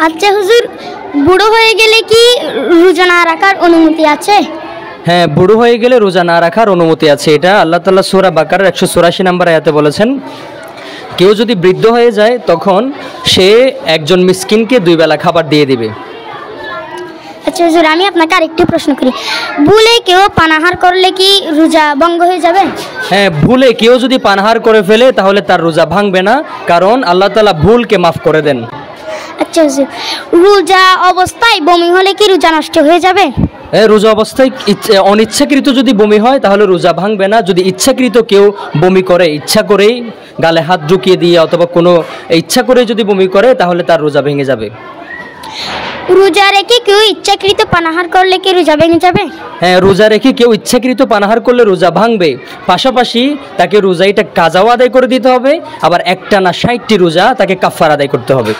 আচ্ছা হুজুর, বুড়ো হয়ে গেলে কি রোজা না রাখার অনুমতি আছে? হ্যাঁ, বুড়ো হয়ে গেলে রোজা না রাখার অনুমতি আছে। এটা আল্লাহ তাআলা সূরা বাকারার 184 নম্বর আয়াতে বলেছেন, কেউ যদি বৃদ্ধ হয়ে যায় তখন সে একজন মিসকিনকে 2 বেলা খাবার দিয়ে দিবে। আচ্ছা হুজুর, আমি আপনাকে আরেকটি প্রশ্ন করি, ভুলে কেউ পানাহার করলে কি রোজা ভঙ্গ হয়ে যাবে? হ্যাঁ, ভুলে কেউ যদি পানাহার করে ফেলে তাহলে তার রোজা ভাঙবে না, কারণ আল্লাহ তাআলা ভুলকে মাফ করে দেন। আচ্ছা হুজুর, রোজা অবস্থায় বমি হলে কি রোজা নষ্ট হয়ে যাবে? রোজা অবস্থায় অনিচ্ছাকৃত যদি বমি হয় তাহলে রোজা ভাঙবে না। যদি ইচ্ছাকৃত কেউ বমি করে, ইচ্ছা করেই গালে হাত ঢুকিয়ে দিয়ে অথবা কোনো ইচ্ছা করে যদি বমি করে তাহলে তার রোজা ভেঙে যাবে। রোজা রেখে কেউ ইচ্ছাকৃত পানাহার করলে কি রোজা ভেঙে যাবে? হ্যাঁ, রোজা রেখে কেউ ইচ্ছাকৃত পানাহার করলে রোজা ভাঙবে। পাশাপাশি তাকে রোজাইটা কাজাও আদায় করে দিতে হবে, আবার একটানা 60টি রোজা তাকে কাফারা আদায় করতে হবে।